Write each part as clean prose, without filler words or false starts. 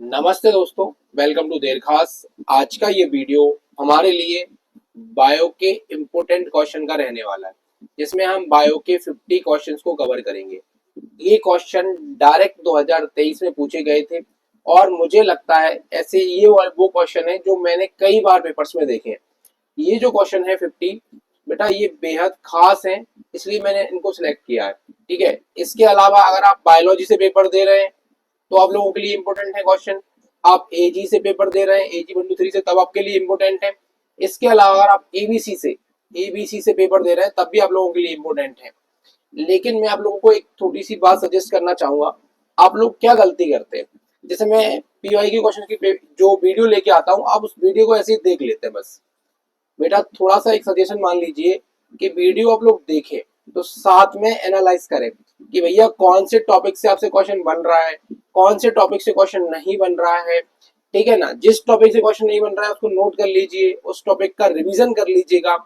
नमस्ते दोस्तों, welcome to देर खास। आज का ये वीडियो हमारे लिए बायो के इम्पोर्टेंट क्वेश्चन का रहने वाला है, जिसमें हम बायो के 50 क्वेश्चंस को कवर करेंगे। ये क्वेश्चन डायरेक्ट 2023 में पूछे गए थे और मुझे लगता है ऐसे ये वो क्वेश्चन है जो मैंने कई बार पेपर्स में देखे हैं। ये जो क्वेश्चन है 50, बेटा ये बेहद खास है, इसलिए मैंने इनको सिलेक्ट किया है। ठीक है, इसके अलावा अगर आप बायोलॉजी से पेपर दे रहे हैं तो आप लोगों के लिए इंपॉर्टेंट है क्वेश्चन। आप एजी से पेपर दे रहे हैं, एजी 1 2 3 से, तब आपके लिए इंपॉर्टेंट है। इसके अलावा अगर आप एबीसी से पेपर दे रहे हैं तब भी आप लोगों के लिए इंपॉर्टेंट है। लेकिन मैं आप लोगों को एक छोटी सी बात सजेस्ट करना चाहूंगा। आप लोग क्या गलती करते हैं, जैसे मैं पीवाई के क्वेश्चन की जो वीडियो लेके आता हूँ, आप उस वीडियो को ऐसे ही देख लेते हैं बस। बेटा थोड़ा सा एक सजेशन मान लीजिए कि वीडियो आप लोग देखें तो साथ में एनालाइज करें कि भैया कौन से टॉपिक से आपसे क्वेश्चन बन रहा है, कौन से टॉपिक से क्वेश्चन नहीं बन रहा है। ठीक है ना, जिस टॉपिक से क्वेश्चन नहीं बन रहा है उसको नोट कर लीजिए, उस टॉपिक का रिवीजन कर लीजिएगा।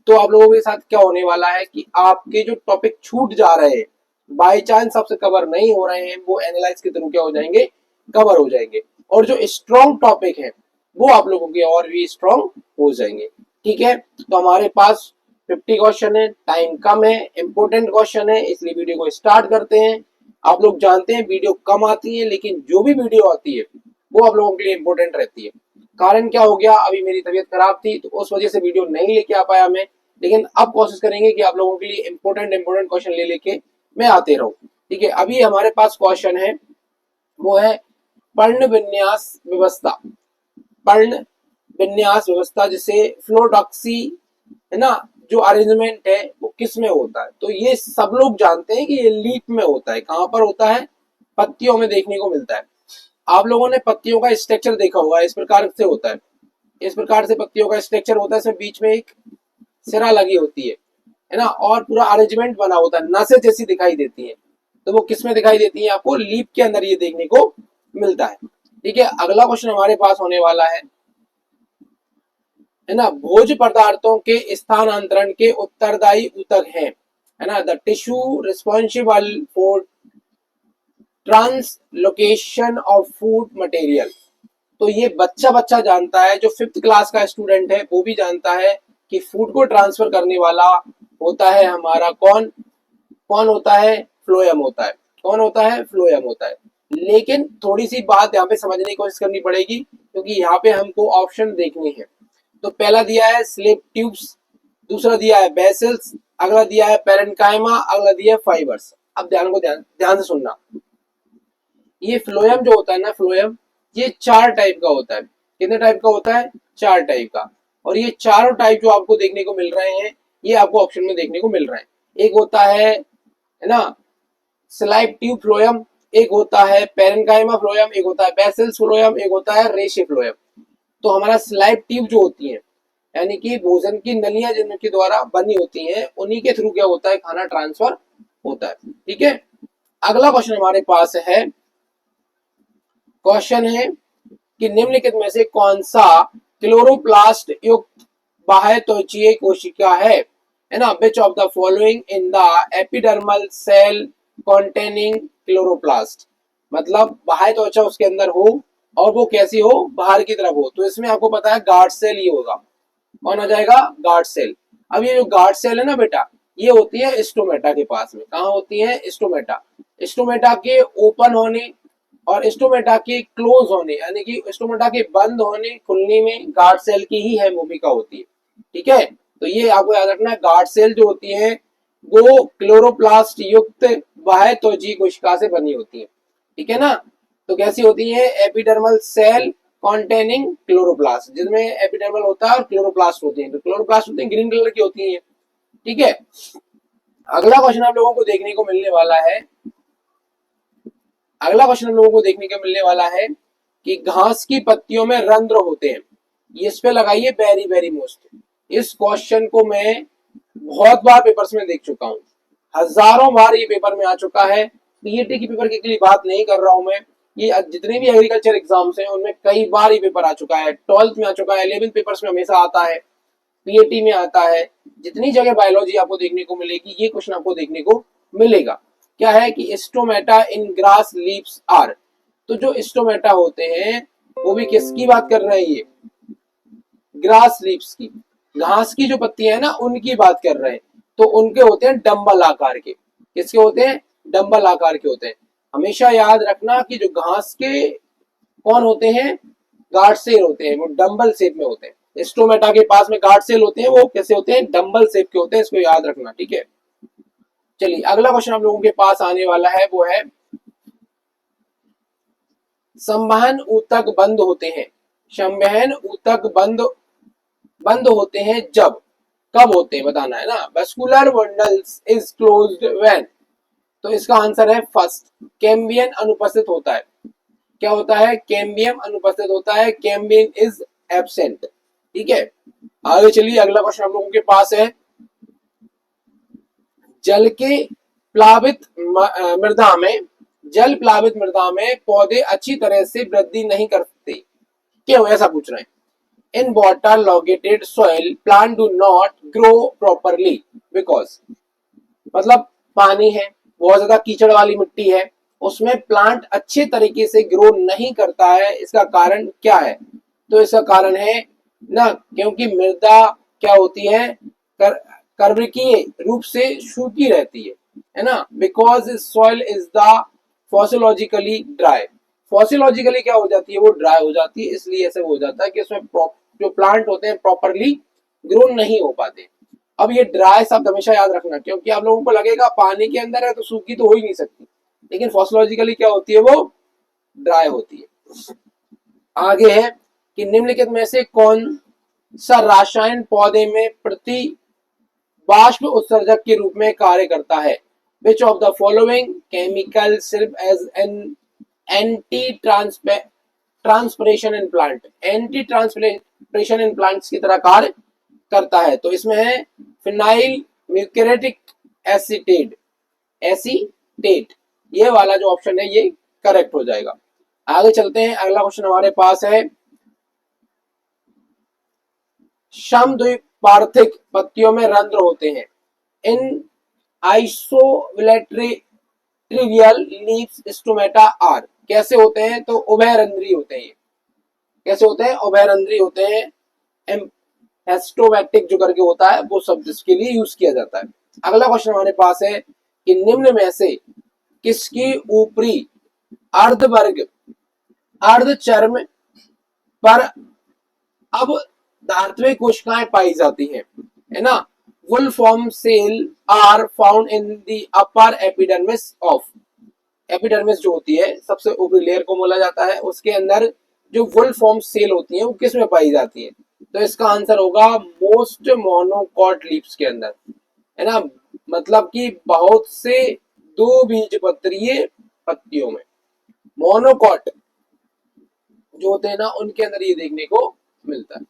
तो आप लोगों के साथ क्या होने वाला है कि आपके जो टॉपिक छूट जा रहे हैं, बाई चांस आपसे कवर नहीं हो रहे हैं, वो एनालाइज के थ्रू क्या हो जाएंगे, कवर हो जाएंगे। और जो स्ट्रॉन्ग टॉपिक है वो आप लोगों के और भी स्ट्रॉन्ग हो जाएंगे। ठीक है, तो हमारे पास 50 क्वेश्चन है, टाइम कम है, इंपोर्टेंट क्वेश्चन है, इसलिए वीडियो को स्टार्ट करते हैं। आप लोग जानते हैं वीडियो कम आती है, लेकिन जो भी वीडियो आती है वो आप लोगों के लिए इंपॉर्टेंट रहती है। कारण क्या हो गया, अभी मेरी तबीयत खराब थी तो उस वजह से वीडियो नहीं लेके आ पाया मैं, लेकिन अब कोशिश करेंगे कि आप लोगों के लिए इंपॉर्टेंट क्वेश्चन ले लेके मैं आते रहूं। ठीक है, अभी हमारे पास क्वेश्चन है, वो है पर्ण विन्यास व्यवस्था। पर्ण विन्यास व्यवस्था जिसे फ्लोटॉक्सी है ना, जो अरेंजमेंट है वो किस में होता है। तो ये सब लोग जानते हैं कि ये लीफ में होता है। कहां पर होता है, पत्तियों में देखने को मिलता है। आप लोगों ने पत्तियों का स्ट्रक्चर देखा होगा, इस प्रकार से होता है। इस प्रकार से पत्तियों का स्ट्रक्चर होता है, इसमें बीच में एक सिरा लगी होती है ना, और पूरा अरेंजमेंट बना होता है, नसें जैसी दिखाई देती है। तो वो किस में दिखाई देती है, आपको लीफ के अंदर ये देखने को मिलता है। ठीक है, अगला क्वेश्चन हमारे पास होने वाला है ना, भोज्य पदार्थों के स्थानांतरण के उत्तरदायी ऊतक है ना, the tissue responsible for translocation of food material. तो ये बच्चा बच्चा जानता है, जो 5th क्लास का स्टूडेंट है वो भी जानता है कि फूड को ट्रांसफर करने वाला होता है हमारा कौन, कौन होता है, फ्लोएम होता है। कौन होता है, फ्लोएम होता है। लेकिन थोड़ी सी बात यहाँ पे समझने की कोशिश करनी पड़ेगी, क्योंकि यहाँ पे हमको ऑप्शन देखने हैं। तो पहला दिया है स्लिप ट्यूब्स, दूसरा दिया है बेसल्स, अगला दिया है पेरेन्काइमा, अगला दिया है फाइबर्स। अब ध्यान से सुनना। ये फ्लोएम जो होता है ना, फ्लोएम ये 4 टाइप का होता है। कितने टाइप का होता है, 4 टाइप का। और ये चारों टाइप जो आपको देखने को मिल रहे हैं, ये आपको ऑप्शन में देखने को मिल रहे हैं। एक होता है ना स्लाइप ट्यूब फ्लोएम, एक होता है पेरेन्काइमा फ्लोएम, एक होता है बेसल्स फ्लोएम, एक होता है रेशे फ्लोएम। तो हमारा स्लाइप ट्यूब जो होती है, यानी कि भोजन की नलियां जिनके द्वारा बनी होती हैं, उन्हीं के थ्रू क्या होता है, खाना ट्रांसफर होता है। ठीक है, अगला क्वेश्चन हमारे पास है, क्वेश्चन है कि निम्नलिखित में से कौन सा क्लोरोप्लास्ट युक्त बाह्य त्वचीय कोशिका है ना, which of the following in the epidermal cell containing chloroplast. मतलब बाह्य त्वचा उसके अंदर हो और वो कैसी हो, बाहर की तरफ हो। तो इसमें आपको पता है गार्ड सेल ये होगा। कौन आ जाएगा, गार्ड सेल। अब ये जो गार्ड सेल है ना बेटा, ये होती है स्टोमेटा के पास में। कहाँ होती है, स्टोमेटा। स्टोमेटा के ओपन होने और स्टोमेटा के क्लोज होने, यानी कि स्टोमेटा के बंद होने खुलने में गार्ड सेल की ही है भूमिका होती है। ठीक है, तो ये आपको याद रखना, गार्ड सेल जो होती है वो क्लोरोप्लास्ट युक्त बाह्य त्वचीय कोशिका से बनी होती है। ठीक है ना, तो कैसी होती है, एपिडर्मल सेल कॉन्टेनिंग क्लोरोप्लास्ट, जिसमें एपिडर्मल होता है और क्लोरोप्लास्ट होते हैं। तो क्लोरोप्लास्ट होते हैं, ग्रीन कलर की होती है। ठीक है, अगला क्वेश्चन आप लोगों को देखने को मिलने वाला है, अगला क्वेश्चन हम लोगों को देखने को मिलने वाला है कि घास की पत्तियों में रंध्र होते हैं। इस पे लगाइए वेरी वेरी मोस्ट। इस क्वेश्चन को मैं बहुत बार पेपर्स में देख चुका हूं, हजारों बार ये पेपर में आ चुका है। पीएटी की पेपर की बात नहीं कर रहा हूं मैं, ये जितने भी एग्रीकल्चर एग्जाम्स हैं उनमें कई बार ये पेपर आ चुका है। 12th में आ चुका है, 11th पेपर्स में हमेशा आता है, पीएटी में आता है। जितनी जगह बायोलॉजी आपको देखने को मिलेगी, ये क्वेश्चन आपको देखने को मिलेगा। क्या है कि stomata in grass leaves are. तो जो स्टोमेटा होते हैं वो भी किसकी बात कर रहे हैं, ये ग्रास लीव्स की, घास की जो पत्तियां है ना उनकी बात कर रहे हैं। तो उनके होते हैं डंबल आकार के। किसके होते हैं, डंबल आकार के होते हैं। हमेशा याद रखना कि जो घास के कौन होते हैं, गार्ड सेल होते हैं, वो डंबल शेप में होते हैं। स्टोमेटा के पास में गार्ड सेल होते हैं, वो कैसे होते हैं, डंबल शेप के होते हैं। इसको याद रखना, ठीक है। चलिए अगला क्वेश्चन हम लोगों के पास आने वाला है, वो है संवहन ऊतक बंद होते हैं। संवहन ऊतक बंद होते हैं जब, कब होते हैं बताना है ना। Vascular bundles is closed when. तो इसका आंसर है फर्स्ट, कैम्बियन अनुपस्थित होता है। क्या होता है, कैम्बियम अनुपस्थित होता है, कैम्बियन इज एब्सेंट। ठीक है, आगे चलिए अगला क्वेश्चन हम लोगों के पास है, जल के प्लावित मृदा में, जल प्लावित मृदा में पौधे अच्छी तरह से वृद्धि नहीं करते, क्यों, ऐसा पूछ रहे हैं। In water located soil, plant do not grow properly because, मतलब पानी है, बहुत ज्यादा कीचड़ वाली मिट्टी है, उसमें प्लांट अच्छे तरीके से ग्रो नहीं करता है। इसका कारण क्या है, तो इसका कारण है ना, क्योंकि मृदा क्या होती है, कर, कर्वकीय रूप से सूखी रहती है ना। Because soil is the physiologically dry, physiologically क्या हो जाती है, वो ड्राई हो जाती है, इसलिए ऐसे हो जाता है कि उसमें जो प्लांट होते हैं प्रॉपरली ग्रो नहीं हो पाते। अब ये ड्राई शब्द हमेशा याद रखना, क्योंकि आप लोगों को लगेगा पानी के अंदर है तो सूखी तो हो ही नहीं सकती, लेकिन फॉसियोलॉजिकली क्या होती है, वो ड्राई होती है। आगे है कि निम्नलिखित में से कौन सा रासायन पौधे में प्रति बाष्प उत्सर्जक के रूप में कार्य करता है। Which of the following chemical serve as an anti transpiration in plant, anti transpiration in plants की तरह कार्य करता है। तो इसमें है फिनाइल म्यूकेरेटिक एसीटेट, एसीटेट, ये वाला जो ऑप्शन है ये करेक्ट हो जाएगा। आगे चलते हैं, अगला क्वेश्चन हमारे पास है, समद्विपार्थिक पत्तियों में रंध्र होते हैं। इन आइसोलेट्रिवियल लीव्स स्टोमेटा आर, कैसे होते हैं, तो उभयरंध्री होते हैं। कैसे होते हैं, उभयरंध्री होते हैं। एस्टोमैटिक जो करके होता है वो शब्द इसके लिए यूज किया जाता है। अगला क्वेश्चन हमारे पास है कि निम्न में से किसकी ऊपरी अर्धवर्ग अर्धचर्म पर अब धात्विक कोशिकाएं पाई जाती हैं, है ना। Bulliform cell are found in the upper epidermis of, epidermis जो होती है सबसे ऊपरी लेयर को बोला जाता है, उसके अंदर जो वुल फॉर्म सेल होती है वो किस में पाई जाती है, तो इसका आंसर होगा मोस्ट मोनोकॉट लीव्स के अंदर, है ना। मतलब कि बहुत से दो बीजपत्रीय पत्तियों में मोनोकॉट जो होते हैं ना उनके अंदर ये देखने को मिलता है।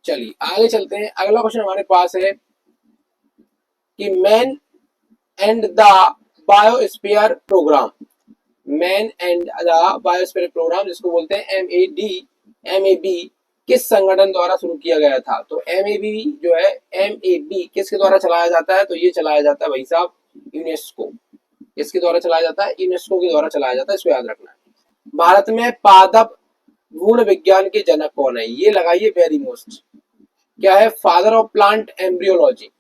चलिए आगे चलते हैं, अगला क्वेश्चन हमारे पास है कि man and the biosphere programme, man and the biosphere programme जिसको बोलते हैं MAB किस संगठन द्वारा शुरू किया गया था। तो MAB जो है, MAB किसके द्वारा चलाया जाता है, तो ये चलाया जाता है भाई साहब यूनेस्को, किसके द्वारा चलाया जाता है, यूनेस्को के द्वारा चलाया जाता है, इसको याद रखना है। भारत में पादप गुण विज्ञान के जनक कौन है, ये लगाइए वेरी मोस्ट, क्या है, father of plant embryology,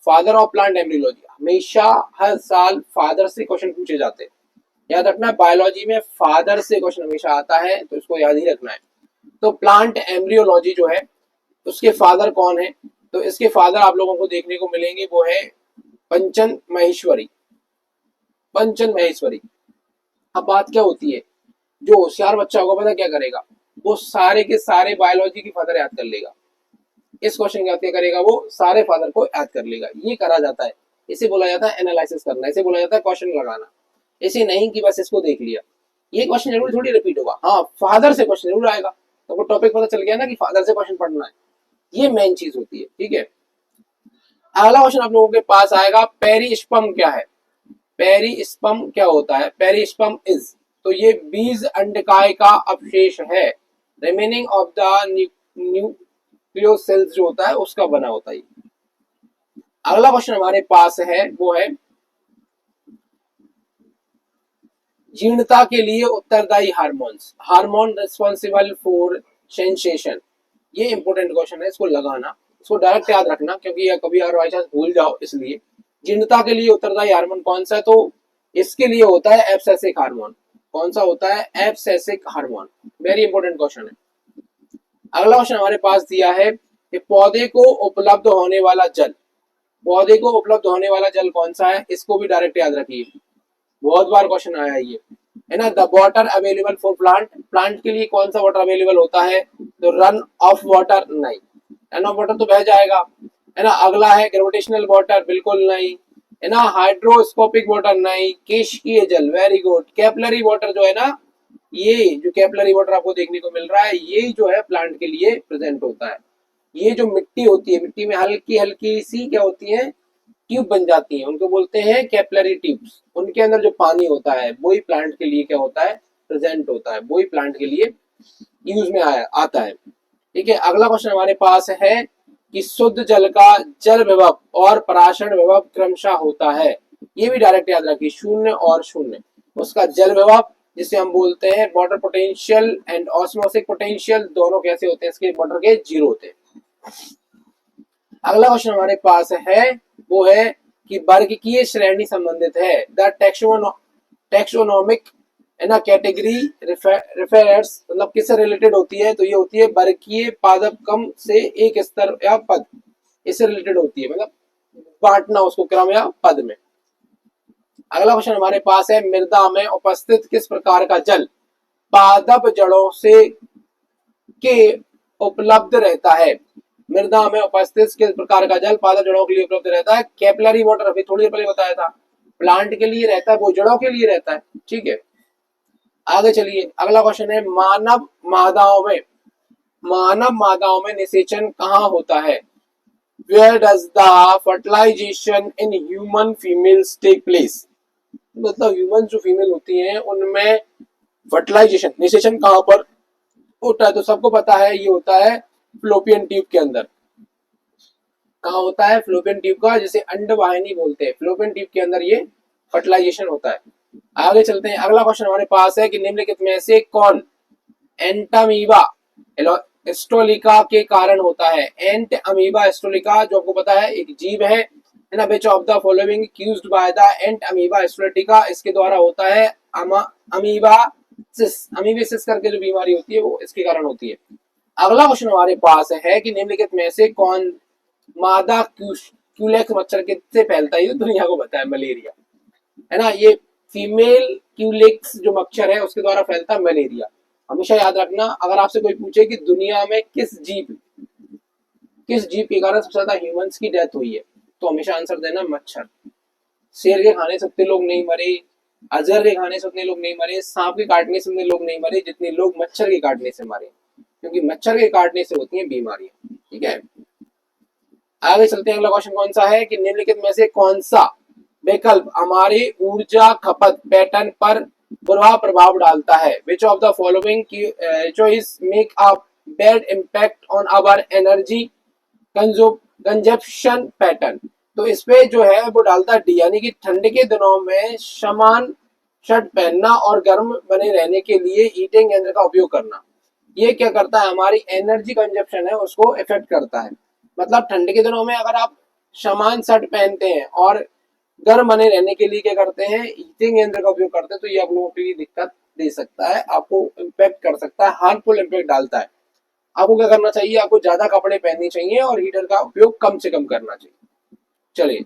father of plant embryology. हमेशा हर साल फादर से क्वेश्चन पूछे जाते हैं, याद रखना है, बायोलॉजी में फादर से क्वेश्चन हमेशा आता है, तो इसको याद ही रखना है। तो प्लांट एम्ब्रियोलॉजी जो है उसके फादर कौन है, तो इसके फादर आप लोगों को देखने को मिलेंगे, वो है पंचन महेश्वरी, पंचन महेश्वरी। अब बात क्या होती है, जो होशियार बच्चा होगा पता क्या करेगा, वो सारे के सारे बायोलॉजी की फादर याद कर लेगा, इस क्वेश्चन याद क्या करेगा, वो सारे फादर को याद कर लेगा। ये करा जाता है, इसे बोला जाता है एनालिसिस करना, इसे बोला जाता है क्वेश्चन लगाना, इसे नहीं कि बस इसको देख लिया, ये क्वेश्चन जरूर थोड़ी रिपीट होगा, हाँ फादर से क्वेश्चन जरूर आएगा, तो वो टॉपिक पता चल गया ना कि फादर से क्वेश्चन पढ़ना है, ये मेन चीज होती है, ठीक है। अगला क्वेश्चन आप लोगों के पास आएगा, पेरिस्पर्म क्या है, पेरिस्पर्म क्या होता है, पेरिस्पर्म इज, तो ये बीज अंडकाय का अवशेष है, remaining of the nucleo cells जो होता है उसका बना होता है। अगला क्वेश्चन हमारे पास है वो है जीर्णता के लिए उत्तरदायी hormones, hormone responsible for sensation. ये इंपॉर्टेंट क्वेश्चन है, इसको लगाना, इसको डायरेक्ट याद रखना, क्योंकि ये कभी और बाई चांस भूल जाओ इसलिए। जीर्णता के लिए उत्तरदायी हार्मोन कौन सा है, तो इसके लिए होता है एब्सेसिक हार्मोन। कौन सा होता है, abscisic hormone. Very important question है। अगला क्वेश्चन हमारे पास दिया है कि पौधे को उपलब्ध होने वाला जल, पौधे को उपलब्ध होने वाला जल कौन सा है, इसको भी डायरेक्ट याद रखिए, बहुत बार क्वेश्चन आया ये है ना। The water available for plant, plant के लिए कौन सा वाटर अवेलेबल होता है, तो रन ऑफ वाटर नहीं, रन ऑफ वाटर तो बह जाएगा है ना। अगला है ग्रेविटेशनल वाटर, बिल्कुल नहीं है ना। हाइड्रोस्कोपिक वाटर नहीं। केशिकीय जल, वेरी गुड। कैपिलरी वाटर जो है ना, ये जो कैपिलरी वाटर आपको देखने को मिल रहा है, ये जो है प्लांट के लिए प्रेजेंट होता है। ये जो मिट्टी होती है, मिट्टी में हल्की हल्की सी क्या होती है, ट्यूब बन जाती है, उनको बोलते हैं कैपिलरी ट्यूब्स। उनके अंदर जो पानी होता है वही प्लांट के लिए क्या होता है, प्रेजेंट होता है, वही प्लांट के लिए यूज में आता है। ठीक है, अगला क्वेश्चन हमारे पास है कि शुद्ध जल का जल विभव और पराशरण विभव क्रमशः होता है। ये भी डायरेक्ट याद रखिए, शून्य और शून्य। उसका जल विभव जिसे हम बोलते हैं वाटर पोटेंशियल एंड ऑस्मोसिक पोटेंशियल, दोनों कैसे होते हैं, इसके वाटर के जीरो होते हैं। अगला क्वेश्चन हमारे पास है, वो है कि वर्गीकीय श्रेणी संबंधित है। द टेक्सोनोमिक है ना कैटेगरी रिफेयर्स, मतलब किससे रिलेटेड होती है, तो ये होती है वर्गीय पादपक्रम से एक स्तर या पद, इससे रिलेटेड होती है, मतलब बांटना उसको क्रम या पद में। अगला क्वेश्चन हमारे पास है, मृदा में उपस्थित किस प्रकार का जल पादप जड़ों से के उपलब्ध रहता है। मृदा में उपस्थित किस प्रकार का जल पादप जड़ों के लिए उपलब्ध रहता है, कैपिलरी वाटर, अभी थोड़ी देर पहले बताया था, प्लांट के लिए रहता है, वो जड़ों के लिए रहता है। ठीक है, आगे चलिए। अगला क्वेश्चन है, मानव मादाओं में निषेचन कहाँ होता है। Where does the fertilization in human females take place? मतलब ह्यूमन जो फीमेल होती हैं उनमें फर्टिलाइजेशन, निषेचन कहाँ पर होता है, तो सबको पता है ये होता है फ्लोपियन ट्यूब के अंदर। कहाँ होता है, फ्लोपियन ट्यूब का, जिसे अंडवाहिनी बोलते हैं, फ्लोपियन ट्यूब के अंदर ये फर्टिलाइजेशन होता है। आगे चलते हैं। अगला क्वेश्चन हमारे पास है कि निम्नलिखित में से कौन एंटामीबा एस्टोलिका के कारण होता है। एंट अमीबा एस्टोलिका जो आपको पता है एक जीव है ना। Which of the following accused by the Entamoeba histolytica, इसके द्वारा होता है अमीबिसिस करके जो बीमारी होती है वो इसके कारण होती है। अगला क्वेश्चन हमारे पास है कि निम्नलिखित में से कौन मादा क्यूलेक्स मच्छर के से फैलता है, दुनिया को पता है, मलेरिया है ना। ये फीमेल क्यूलेक्स जो मच्छर है उसके द्वारा फैलता है मलेरिया। हमेशा याद रखना, अगर आपसे कोई पूछे कि दुनिया में किस जीव के कारण सबसे ज्यादा ह्यूमंस की डेथ हुई है, तो हमेशा आंसर देना मच्छर। शेर के खाने से उतने लोग नहीं मरे, अजगर के खाने से उतने लोग नहीं मरे, सांप के काटने से उतने लोग नहीं मरे जितने लोग मच्छर के काटने से मरे, क्योंकि मच्छर के काटने से होती है बीमारियां। ठीक है, आगे चलते हैं। अगला क्वेश्चन कौन सा है कि निम्नलिखित में से कौन सा विकल्प हमारे ऊर्जा खपत पैटर्न पर बुरा प्रभाव डालता है। Which of the following choice make a bad impact on our energy consumption pattern, तो इसपे जो है वो डालता है डी, यानी कि ठंड के दिनों में समान शर्ट पहनना और गर्म बने रहने के लिए हीटिंग यंत्र का उपयोग करना। ये क्या करता है, हमारी एनर्जी कंजप्शन है उसको इफेक्ट करता है। मतलब ठंड के दिनों में अगर आप समान शर्ट पहनते हैं और गर्म बने रहने के लिए क्या करते हैं, हीटिंग यंत्र का उपयोग करते हैं, तो ये आप लोगों के लिए दिक्कत दे सकता है, आपको इम्पैक्ट कर सकता है, हार्मफुल इम्पैक्ट डालता है। आपको क्या करना चाहिए, आपको ज्यादा कपड़े पहनने चाहिए और हीटर का उपयोग कम से कम करना चाहिए। चलिए,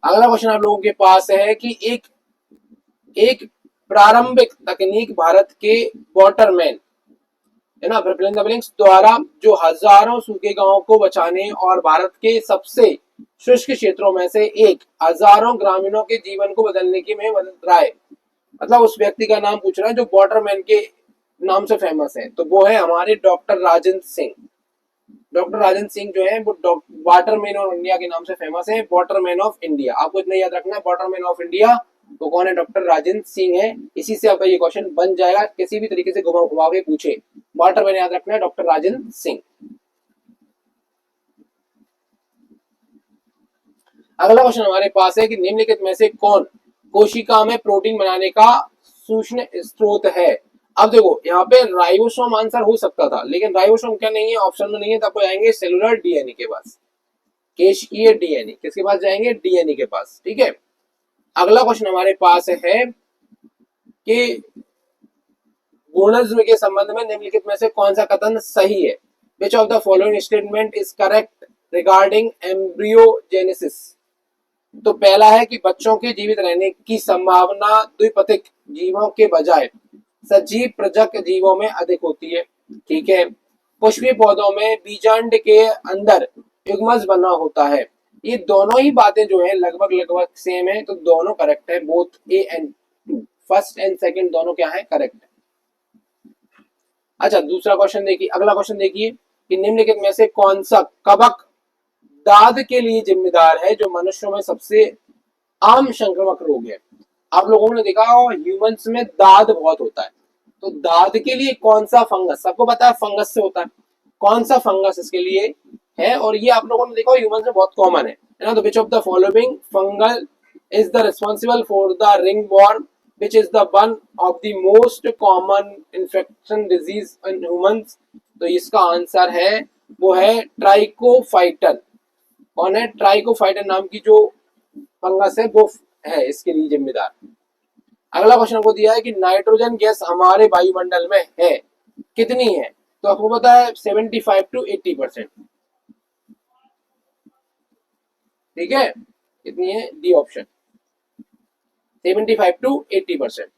अगला क्वेश्चन आप लोगों के पास है कि एक प्रारंभिक तकनीक भारत के वाटरमैन है ना द्वारा जो हजारों सूखे गांवों को बचाने और भारत के सबसे शुष्क क्षेत्रों में से एक हजारों ग्रामीणों के जीवन को बदलने की में मदद रहा है। मतलब उस व्यक्ति का नाम पूछ रहा है जो वाटरमैन के नाम से फेमस है, तो वो है हमारे डॉक्टर राजेंद्र सिंह। डॉक्टर राजेंद्र सिंह जो है वो वाटरमैन ऑफ इंडिया के नाम से फेमस है, वाटरमैन ऑफ इंडिया। आपको इतना याद रखना है, वाटरमैन ऑफ इंडिया तो कौन है, डॉक्टर राजेंद्र सिंह है। इसी से आपका ये क्वेश्चन बन जाएगा, किसी भी तरीके से घुमा घुमा के पूछे, वाटरमैन याद रखना है, डॉक्टर राजेंद्र सिंह। अगला क्वेश्चन हमारे पास है कि निम्नलिखित में से कौन कोशिका में प्रोटीन बनाने का सूक्ष्म स्रोत है। अब देखो यहाँ पे राइबोसोम आंसर हो सकता था, लेकिन राइबोसोम क्या नहीं है, ऑप्शन में नहीं है, तब आपको जाएंगे सेलुलर डीएनए के पास, केशिकीय डीएनए। किसके पास जाएंगे? डीएनए के पास। ठीक है, अगला क्वेश्चन हमारे पास है कि गुणज के संबंध में निम्नलिखित में से कौन सा कथन सही है? Which of the following statement is correct regarding embryogenesis? तो पहला है कि बच्चों के जीवित रहने की संभावना द्विपथिक जीवों के बजाय सजीव प्रजक जीवों में अधिक होती है। ठीक है, पुष्पीय पौधों में बीजांड के अंदर युग्मज बना होता है। ये दोनों ही बातें जो है लगभग लगभग सेम है, तो दोनों करेक्ट है, both A and two, first and second दोनों क्या है? करेक्ट है। अच्छा, दूसरा क्वेश्चन देखिए, अगला क्वेश्चन देखिए कि निम्नलिखित में से कौन सा कवक दाद के लिए जिम्मेदार है जो मनुष्यों में सबसे आम संक्रामक रोग है? आप लोगों ने देखा हो ह्यूमंस में दाद बहुत होता है, तो दाद के लिए कौन सा फंगस, सबको पता है फंगस से होता है, कौन सा फंगस इसके लिए है? और ये आप लोगों ने देखा ह्यूमंस में बहुत कॉमन है ना। तो विच of the following fungal is the responsible for the ringworm which is the one of the most common infection disease in humans? तो इसका आंसर है वो है ट्राइकोफाइटन। कौन है? ट्राइकोफाइटन नाम की जो फंगस है वो है इसके लिए जिम्मेदार। अगला क्वेश्चन आपको दिया है कि नाइट्रोजन गैस हमारे वायुमंडल में है कितनी है? तो आपको पता है 75 to 80%। ठीक है, कितनी है? D option, 75 to 80%।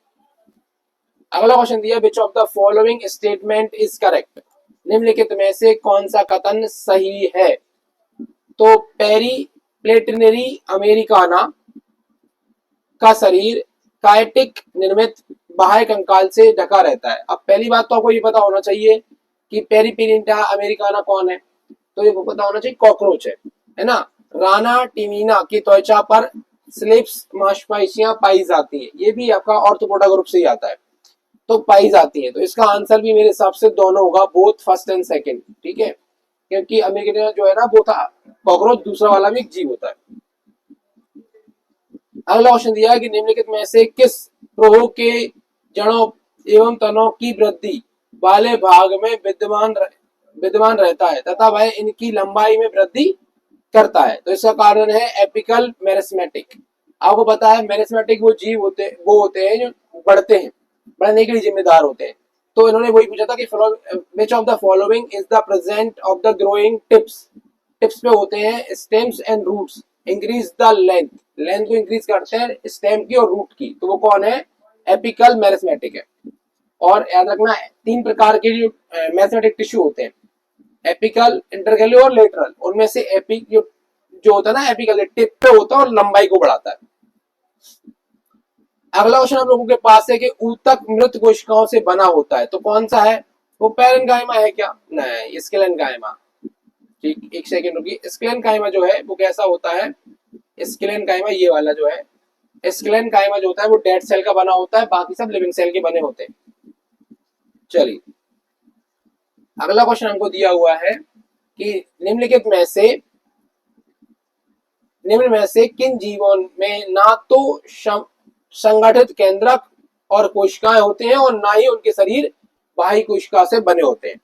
अगला क्वेश्चन दिया विच of the following statement is correct? निम्नलिखित में से कौन सा कथन सही है? तो पेरिप्लेटिनरी अमेरिकाना का शरीर काइटिक निर्मित बाह्य कंकाल से ढका रहता है। अब पहली बात तो आपको ये पता होना चाहिए कि पेरिप्लेटिना अमेरिकाना कौन है, तो ये पता होना चाहिए कॉकरोच है ना। राना टीमिना की त्वचा पर स्लिप्स मांसपेशियां पाई जाती है, ये भी आपका ऑर्थोपोडा ग्रुप से ही आता है, तो पाई जाती है। तो इसका आंसर भी मेरे हिसाब से दोनों होगा, बोथ फर्स्ट एंड सेकंड। ठीक है, क्योंकि अमेरिकन जो है ना वो था कॉकरोच, दूसरा वाला भी एक जीव होता है। अगला क्वेश्चन दिया है कि निम्नलिखित में से किस प्रोह के जड़ों एवं तनों की वृद्धि वाले भाग में विद्यमान रहता है तथा वह इनकी लंबाई में वृद्धि करता है? तो इसका कारण है एपिकल मेरिस्मेटिक। आपको पता है मेरिस्मेटिक वो जीव होते हैं जो बढ़ते हैं, बढ़ने के लिए जिम्मेदार होते हैं। तो इन्होंने वही पूछा था कि which of the following is the present of the growing tips? Tips पे होते हैं stems and roots, increase the length, length को इंक्रीज करते हैं स्टेम की और रूट की, तो वो कौन है? एपिकल मेरिस्मेटिक है। और याद रखना 3 प्रकार के जो मेरिस्मेटिक टिश्यू होते हैं, एपिकल, इंटरकेलर और लेटरल। उनमें से एपिक जो होता है ना, एपिकल टिप पे होता है और लंबाई को बढ़ाता है। अगला क्वेश्चन आप लोगों के पास है कि ऊतक मृत कोशिकाओं से बना होता है, तो कौन सा है? वो पैरेन्काइमा है क्या? नहीं, स्क्लेरेन्काइमा। ठीक, एक सेकंड रुकिए। स्क्लेरेन्काइमा जो है वो कैसा होता है? स्क्लेरेन्काइमा ये वाला जो है, स्क्लेरेन्काइमा जो होता है वो डेड सेल का बना होता है, बाकी सब लिविंग सेल के बने होते हैं। चलिए, अगला क्वेश्चन हमको दिया हुआ है कि निम्न में से किन जीवों में ना तो संगठित केंद्रक और कोशिकाएं होते हैं और ना ही उनके शरीर बाह्य कोशिका से बने होते हैं,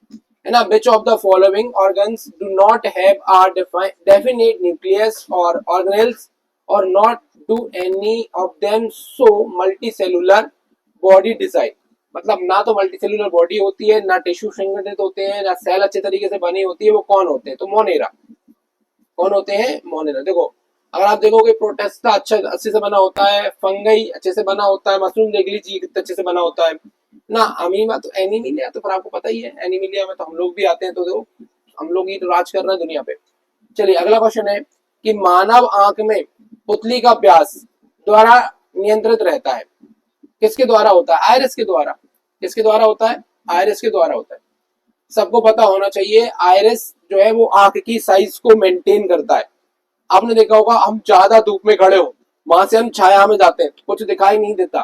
है ना। Which of the following organs do not have a definite nucleus और ऑर्गेनेल्स और not do any of them so multi cellular body design? मतलब ना तो मल्टी सेलुलर बॉडी होती है, ना टिश्यू संगठित होते हैं, ना सेल अच्छे तरीके से बनी होती है। वो कौन होते हैं? तो मोनेरा। कौन होते हैं? मोनेरा। देखो, अगर आप देखोगे प्रोटेस्टा अच्छे से बना होता है, फंगई अच्छे से बना होता है, मशरूम देख लीजिए कितने अच्छे से बना होता है ना। अमीबा तो एनीमिलिया तो फिर आपको पता ही है, एनीमिलिया में तो हम लोग भी आते हैं, तो देखो हम लोग ही तो राज कर रहे हैं दुनिया पे। चलिए, अगला क्वेश्चन है कि मानव आंख में पुतली का व्यास द्वारा नियंत्रित रहता है, किसके द्वारा होता है? आयरिस के द्वारा। किसके द्वारा होता है? आयरिस के द्वारा होता है। सबको पता होना चाहिए आयरिस जो है वो आंख की साइज को मेंटेन करता है। आपने देखा होगा हम ज्यादा धूप में खड़े हो, वहां से हम छाया में जाते हैं, कुछ दिखाई नहीं देता,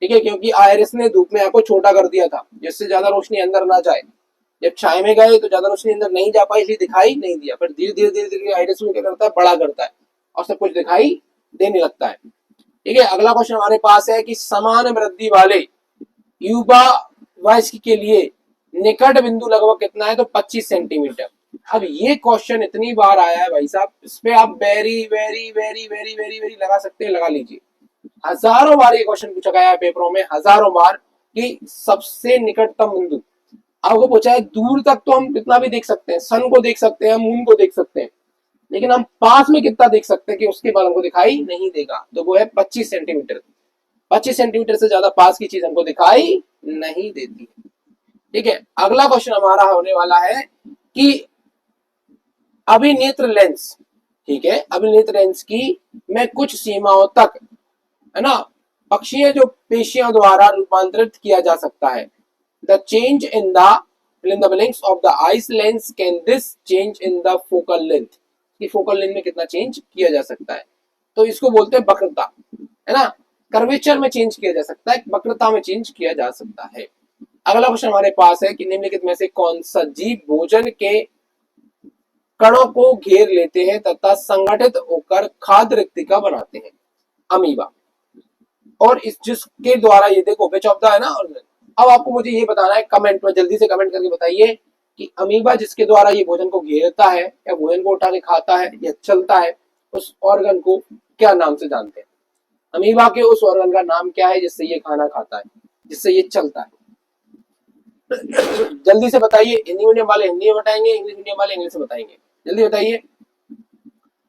ठीक है, क्योंकि आयरिस ने धूप में आपको छोटा कर दिया था जिससे ज्यादा रोशनी अंदर ना जाए। जब छाया में गए तो ज्यादा रोशनी अंदर नहीं जा पाई, इसलिए दिखाई नहीं दिया। फिर धीरे धीरे धीरे धीरे आयरिस में क्या करता है? बड़ा करता है और सब कुछ दिखाई देने लगता है। ठीक है, अगला क्वेश्चन हमारे पास है कि समान वृद्धि वाले युवा वयस्क के लिए निकट बिंदु लगभग कितना है, तो 25 सेंटीमीटर। अब ये क्वेश्चन इतनी बार आया है भाई साहब, इस पे आप very very very very very very लगा सकते हैं, लगा लीजिए। हजारों बार ये क्वेश्चन पूछा गया है पेपरों में, हजारों बार, कि सबसे निकटतम बिंदु। आपको पूछा है दूर तक तो हम कितना भी देख सकते हैं, सन को देख सकते हैं, मून को देख सकते हैं, लेकिन हम पास में कितना देख सकते हैं कि उसके बाद हमको दिखाई नहीं देगा, तो वो है 25 सेंटीमीटर। 25 सेंटीमीटर से ज्यादा पास की चीज हमको दिखाई नहीं देती। ठीक है, अगला क्वेश्चन हमारा होने वाला है कि अभिनेत्र लेंस, ठीक है, अभिनेत्र लेंस की में कुछ सीमाओं तक, है ना, पक्षीय जो पेशियों द्वारा रूपांतरित किया जा सकता है। The change in the fill in the blanks of the eyes lens, can this change in the focal length, कि फोकल लेंथ में कितना चेंज किया जा सकता है, तो इसको बोलते हैं वक्रता, है ना, कर्वेचर में चेंज किया जा सकता है, वक्रता में चेंज किया जा सकता है। अगला क्वेश्चन हमारे पास है कि निम्नलिखित में से कौन सा जीव भोजन के कणों को घेर लेते हैं तथा संगठित होकर खाद्य रिक्तिका बनाते हैं। अमीबा। और इस जिसके द्वारा ये देखो विच ऑफ द, है ना, अब आपको मुझे ये बताना है, कमेंट में जल्दी से कमेंट करके बताइए कि अमीबा जिसके द्वारा ये भोजन को घेरता है या भोजन को उठा के खाता है या चलता है, उस ऑर्गन को क्या नाम से जानते हैं। अमीबा के उस ऑर्गन का नाम क्या है जिससे ये खाना खाता है, जिससे ये चलता है, जल्दी से बताइए। हिंदी मीडियम वाले हिंदी में बताएंगे, इंग्लिश मीडियम वाले इंग्लिश में बताएंगे, जल्दी बताइए।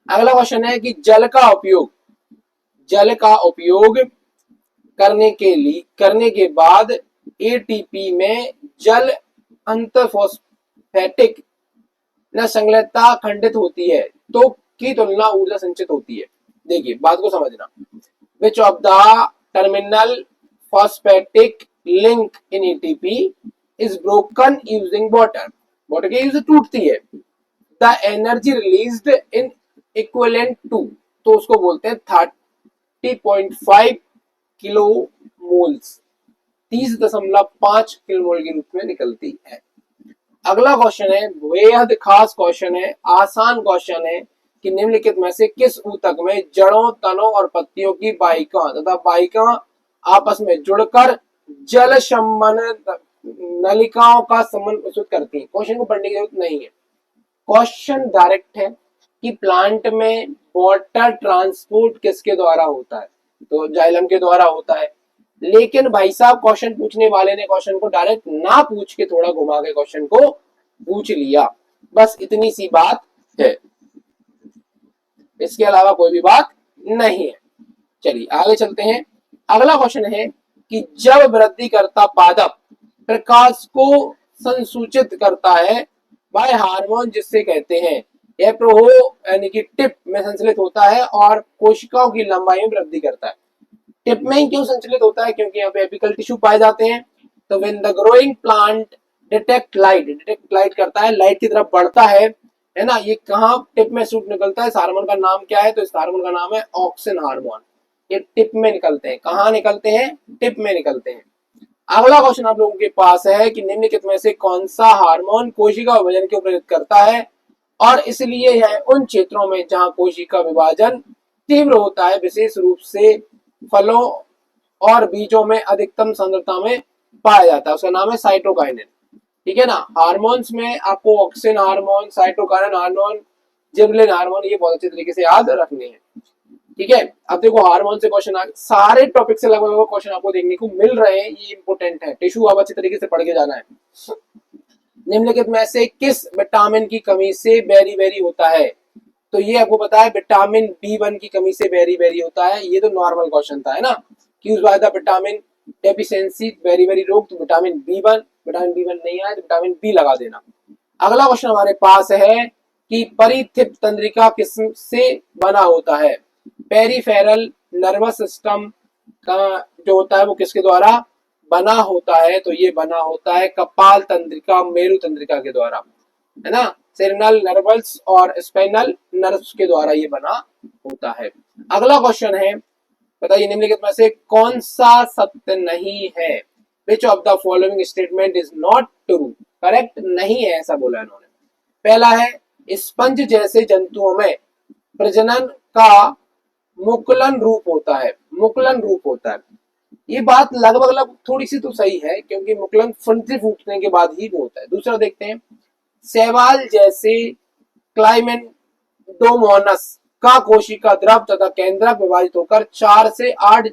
अगला क्वेश्चन है कि जल का उपयोग करने के बाद एटीपी में जल अंतरफॉस्फेटिक न संलग्नता खंडित होती है तो की तुलना ऊर्जा संचित होती है। देखिए बात को समझना, which of the terminal phosphatic link in ATP is broken using water के यूज टूटती है, the energy released in equivalent to, तो उसको बोलते हैं 30.5 किलो मोल्स, 30.5 किलोमोल के रूप में निकलती है। अगला क्वेश्चन है बेहद खास क्वेश्चन है, आसान क्वेश्चन है कि निम्नलिखित में से किस ऊतक में जड़ों, तनों और पत्तियों की वाहिका तथा वाहिका आपस में जुड़कर जल संबंध नलिकाओं का संबंध प्रस्तुत करती है। क्वेश्चन को पढ़ने की जरूरत नहीं है, क्वेश्चन डायरेक्ट है कि प्लांट में वाटर ट्रांसपोर्ट किसके द्वारा होता है, तो जाइलम के द्वारा होता है। लेकिन भाई साहब क्वेश्चन पूछने वाले ने क्वेश्चन को डायरेक्ट ना पूछ के थोड़ा घुमा के क्वेश्चन को पूछ लिया, बस इतनी सी बात है, इसके अलावा कोई भी बात नहीं है। चलिए आगे चलते हैं। अगला क्वेश्चन है कि जब वृद्धि करता पादप प्रकाश को संसूचित करता है वह हार्मोन जिससे कहते हैं, यह प्रोहो यानी कि टिप में संचलित होता है और कोशिकाओं की लंबाई में वृद्धि करता है। टिप में ही क्यों संचलित होता है, क्योंकि यहाँ पे एपिकल टिश्यू पाए जाते हैं। तो when the growing plant detect light करता है, लाइट की तरफ बढ़ता है ना, ये कहाँ टिप में सूट निकलता है, इस हार्मोन का नाम क्या है, तो इस हार्मोन का नाम है ऑक्सिन हार्मोन। ये टिप में निकलते हैं, कहाँ निकलते हैं, टिप में निकलते हैं। अगला क्वेश्चन आप लोगों के पास है कि निम्नलिखित में से कौन सा हार्मोन कोशिका विभाजन को प्रेरित करता है और इसलिए है उन क्षेत्रों में जहां कोशिका विभाजन तीव्र होता है, विशेष रूप से फलों और बीजों में अधिकतम सांद्रता में पाया जाता है, उसका नाम है साइटोकाइनिन। ठीक है ना, हार्मोन्स में आपको auxin hormone, cytokinin hormone, gibberellin hormone, ये बहुत अच्छे तरीके से याद रखने हैं। ठीक है, अब देखो हार्मोन से क्वेश्चन आ, सारे टॉपिक से लगभग क्वेश्चन आपको देखने को मिल रहे हैं, ये इंपोर्टेंट है, टिश्यू आप अच्छे तरीके से पढ़ के जाना है। निम्नलिखित में से किस विटामिन की कमी से बेरी बेरी होता है, तो ये आपको पता है विटामिन B1 की कमी से बेरी बेरी होता है, ये तो नॉर्मल क्वेश्चन था, है ना, कि उस by the vitamin deficiency beriberi रोग, तो विटामिन B1 नहीं आया तो विटामिन B लगा देना। अगला क्वेश्चन हमारे पास है कि परिथिप तंत्रिका किस से बना होता है, पेरिफेरल नर्वस सिस्टम का जो होता है वो किसके द्वारा बना होता है, तो ये बना होता है कपाल तंत्रिका, मेरु तंत्रिका के द्वारा, है ना, सेरेब्रल नर्व्स और स्पाइनल नर्व्स के द्वारा ये बना होता है। अगला क्वेश्चन है, बताइए निम्नलिखित में से कौन सा सत्य नहीं है, which of the following statement is not true, correct नहीं है ऐसा बोला इन्होंने। पहला है स्पंज जैसे जंतुओं में प्रजनन का मुकुलन रूप होता है, मुकुलन रूप होता है। ये बात लगभग थोड़ी सी तो सही है, क्योंकि मुकुलन फंसी फूटने के बाद ही वो होता है। दूसरा देखते हैं, शैवाल जैसे क्लाइमेडोमोनास का कोशिका द्रव तथा केंद्रक विभाजित होकर 4 से 8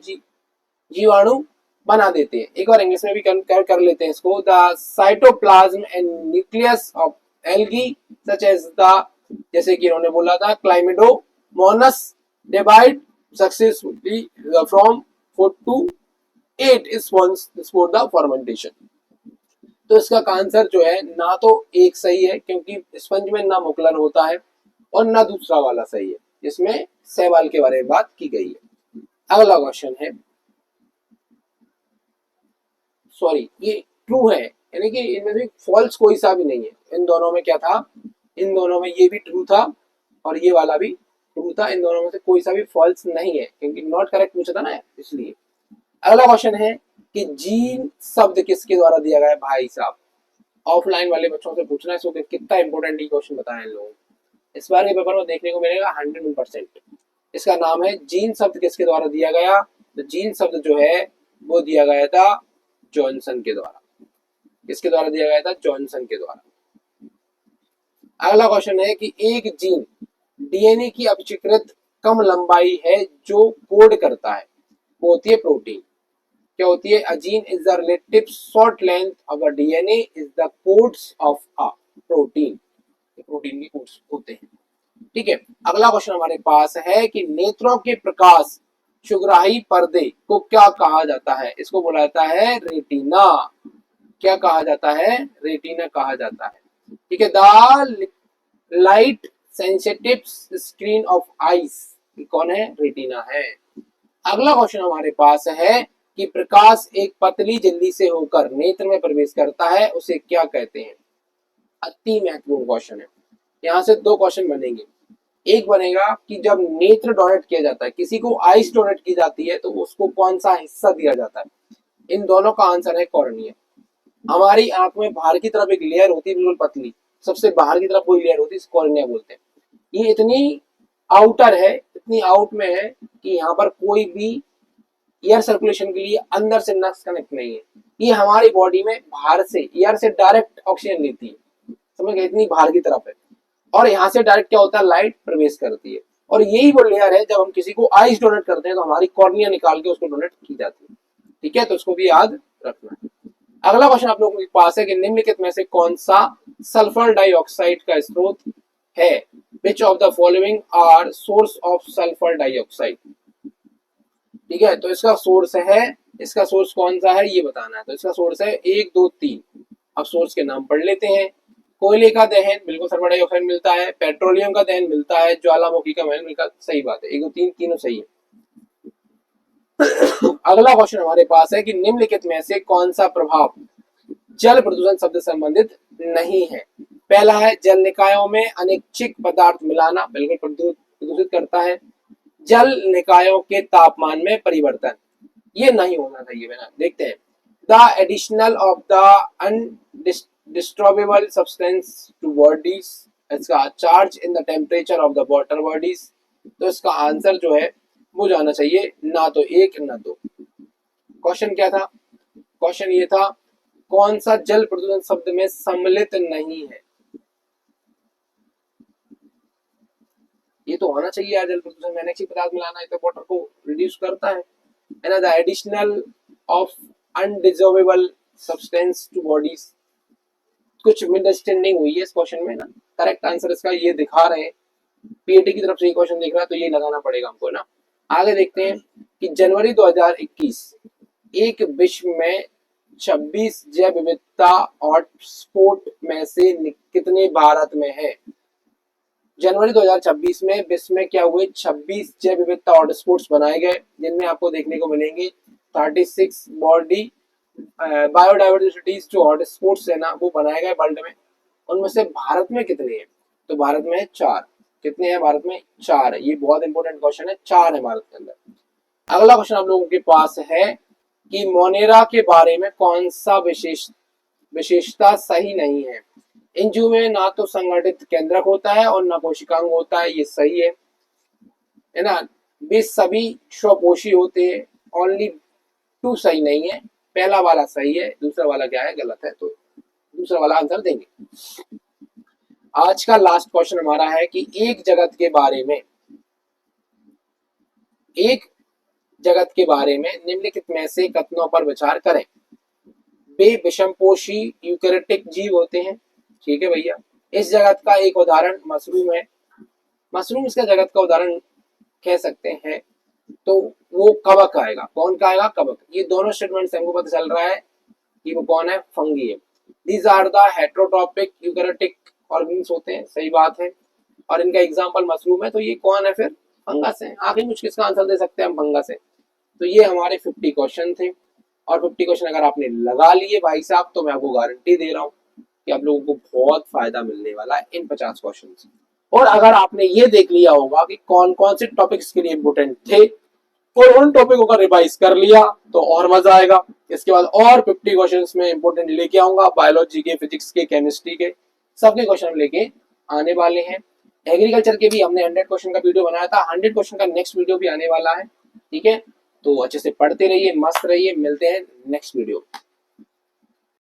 जीवाणु बना देते हैं। एक बार इंग्लिश में भी कर लेते हैं इसको। The cytoplasm and nucleus of algae such as the, जैसे कि इन्होंने बोला था, Chlamydomonas divide successfully from 4 to 8 sponge for the fermentation. तो इसका आंसर जो है ना तो एक सही है, क्योंकि स्पंज में ना मुकुलन होता है, और ना दूसरा वाला सही है जिसमें शैवाल के बारे में बात की गई है। अगला क्वेश्चन है, सॉरी ये ट्रू है, यानी कि इनमें से फॉल्स कोई सा भी नहीं है। इन दोनों में क्या था, इन दोनों में ये भी ट्रू था और ये वाला भी ट्रू था। इन दोनों में से कोई सा भी फॉल्स नहीं है, क्योंकि नॉट करेक्ट पूछा था ना, इसलिए। अगला क्वेश्चन है कि जीन शब्द किसके द्वारा दिया गया है। भाई साहब, ऑफलाइन वाले बच्चों से पूछना है, सो कितना इंपॉर्टेंट ये क्वेश्चन बताया इन लोगों। इस बार के पेपर में देखने को मिलेगा 100%। इसका नाम है जीन शब्द किसके द्वारा दिया गया। तो जीन शब्द जो है वो दिया गया था जॉनसन के द्वारा। किसके द्वारा दिया गया था, जॉनसन के द्वारा। अगला क्वेश्चन है कि एक जीन डीएनए की अपचिकृत कम लंबाई है जो कोड करता है, वो होती है प्रोटीन। क्या होती है, a gene is the relative short length of a DNA is the codes of a protein. Protein के कोड्स होते हैं, ठीक है। अगला क्वेश्चन हमारे पास है कि नेत्रों के प्रकाश सुग्राही पर्दे को क्या कहा जाता है। इसको बोला जाता है रेटिना। क्या कहा जाता है, रेटिना कहा जाता है, ठीक है। The light sensitive screen of eyes कौन है, रेटिना है। अगला क्वेश्चन हमारे पास है कि प्रकाश एक पतली झिल्ली से होकर नेत्र में प्रवेश करता है, उसे क्या कहते हैं। अति महत्वपूर्ण क्वेश्चन है। यहाँ से 2 क्वेश्चन बनेंगे। एक बनेगा कि जब नेत्र डोनेट किया जाता है, किसी को आइस डोनेट की जाती है, तो उसको कौन सा हिस्सा दिया जाता है। इन दोनों का आंसर है कॉर्निया। हमारी आंख में बाहर की तरफ एक लेयर होती है बिल्कुल पतली, सबसे बाहर की तरफ कोई लेयर होती है, कॉर्निया बोलते हैं। ये इतनी आउटर है, इतनी आउट में है कि यहाँ पर कोई भी एयर सर्कुलेशन के लिए अंदर से नस कनेक्ट नहीं है। ये हमारी बॉडी में बाहर से एयर से डायरेक्ट ऑक्सीजन लेती है, समझ गए, इतनी बाहर की तरफ है। और यहाँ से डायरेक्ट क्या होता है, लाइट प्रवेश करती है। और यही वो लेयर है, जब हम किसी को आइस डोनेट करते हैं तो हमारी कॉर्निया निकाल के उसको डोनेट की जाती है, ठीक है। तो उसको भी याद रखना है। अगला क्वेश्चन आप लोगों के पास है कि निम्नलिखित में से कौन सा सल्फर डाइऑक्साइड का स्रोत है। Which of the following are source of sulphur dioxide, ठीक है। तो इसका सोर्स है, इसका सोर्स कौन सा है ये बताना है। तो इसका सोर्स है 1 2 3। अब सोर्स के नाम पढ़ लेते हैं। कोयले का दहन, बिल्कुल सल्फर डाइऑक्साइड मिलता है। पेट्रोलियम का दहन मिलता है। ज्वालामुखी का दहन मिलता है, सही बात है। 1 2 3 तीनों सही है। अगला क्वेश्चन हमारे पास है कि निम्नलिखित में से कौन सा प्रभाव जल प्रदूषण शब्द संबंधित नहीं है। पहला है जल निकायों में अनैच्छिक पदार्थ मिलाना, बिल्कुल प्रदूषित करता है। जल निकायों के तापमान में परिवर्तन, ये नहीं होना चाहिए। ना देखते हैं, the additional of the undisturbable substance to bodies, इसका charge in the temperature of the water bodies. तो इसका आंसर जो है वो जाना चाहिए ना तो 1 ना 2। क्वेश्चन क्या था, क्वेश्चन ये था कौन सा जल प्रदूषण शब्द में सम्मिलित नहीं है। ये तो होना चाहिए यार, जल प्रदूषण में अनैच्छिक पदार्थ मिलाना, तो वाटर को रिड्यूस करता है ना। The additional of undissolvable substance to bodies, कुछ मिसअंडरस्टैंडिंग हुई है इस क्वेश्चन में ना। करेक्ट आंसर इसका ये दिखा रहे हैं, पीएटी की तरफ से ये क्वेश्चन दिख रहा है, तो ये लगाना पड़ेगा हमको ना। आगे देखते हैं कि जनवरी 2021 एक विश्व में 26 जैव विविधता हॉटस्पॉट में से कितने भारत में है। जनवरी 2026 में विश्व में क्या हुए, 26 जैव विविधता हॉटस्पॉट्स बनाए गए, जिनमें आपको देखने को मिलेंगे 36 बॉडी बायोडाइवर्सिटीज जो हॉटस्पॉट्स है ना वो बनाए गए वर्ल्ड में। उनमें से भारत में कितने हैं, तो भारत में 4। कितने हैं भारत में, 4 है। ये बहुत इंपॉर्टेंट क्वेश्चन है, 4 है भारत के अंदर। अगला क्वेश्चन आप लोगों के पास है कि मोनेरा के बारे में कौन सा विशेषता सही नहीं है। इन जीवों में ना तो संगठित केंद्रक होता है और ना कोशिकांग होता है, ये सही है ना। वे सभी स्वपोषी होते हैं। ओनली टू सही नहीं है, पहला वाला सही है, दूसरा वाला क्या है, गलत है, तो दूसरा वाला आंसर देंगे। आज का लास्ट क्वेश्चन हमारा है कि एक जगत के बारे में निम्नलिखित में से कथनों पर विचार करें। वे विषमपोषी यूकैरियोटिक जीव होते हैं। ठीक है भैया। इस जगत का एक उदाहरण मशरूम है। मशरूम इसका जगत का उदाहरण कह सकते हैं। तो वो कवक आएगा। कौन का आएगा? कवक। ये दोनों स्टेटमेंट से हमको पता चल रहा है कि वो कौन है? फंगी है। These are the heterotrophic eukaryotic organism होते हैं। सही बात है। और इनका एग्जांपल मशरूम है, तो ये कौन है फिर? फंगस है। आखिर मुझ किसका आंसर दे सकते हैं हम? फंगस है। तो ये हमारे 50 क्वेश्चन थे, और 50 क्वेश्चन अगर आपने लगा लिए भाई साहब, तो मैं आपको गारंटी दे रहा हूँ कि आप लोगों को बहुत फायदा मिलने वाला है इन 50 क्वेश्चन से। और अगर आपने ये देख लिया होगा कि कौन कौन से टॉपिक्स के लिए इंपोर्टेंट थे और उन टॉपिकों का रिवाइज कर लिया, तो और मजा आएगा। इसके बाद और 50 क्वेश्चंस में इंपोर्टेंट लेके आऊंगा, बायोलॉजी के, फिजिक्स के, केमिस्ट्री के, सबके क्वेश्चन लेके आने वाले हैं। एग्रीकल्चर के भी हमने 100 क्वेश्चन का वीडियो बनाया था, 100 क्वेश्चन का नेक्स्ट वीडियो भी आने वाला है। ठीक है, तो अच्छे से पढ़ते रहिए, मस्त रहिए, मिलते हैं नेक्स्ट वीडियो।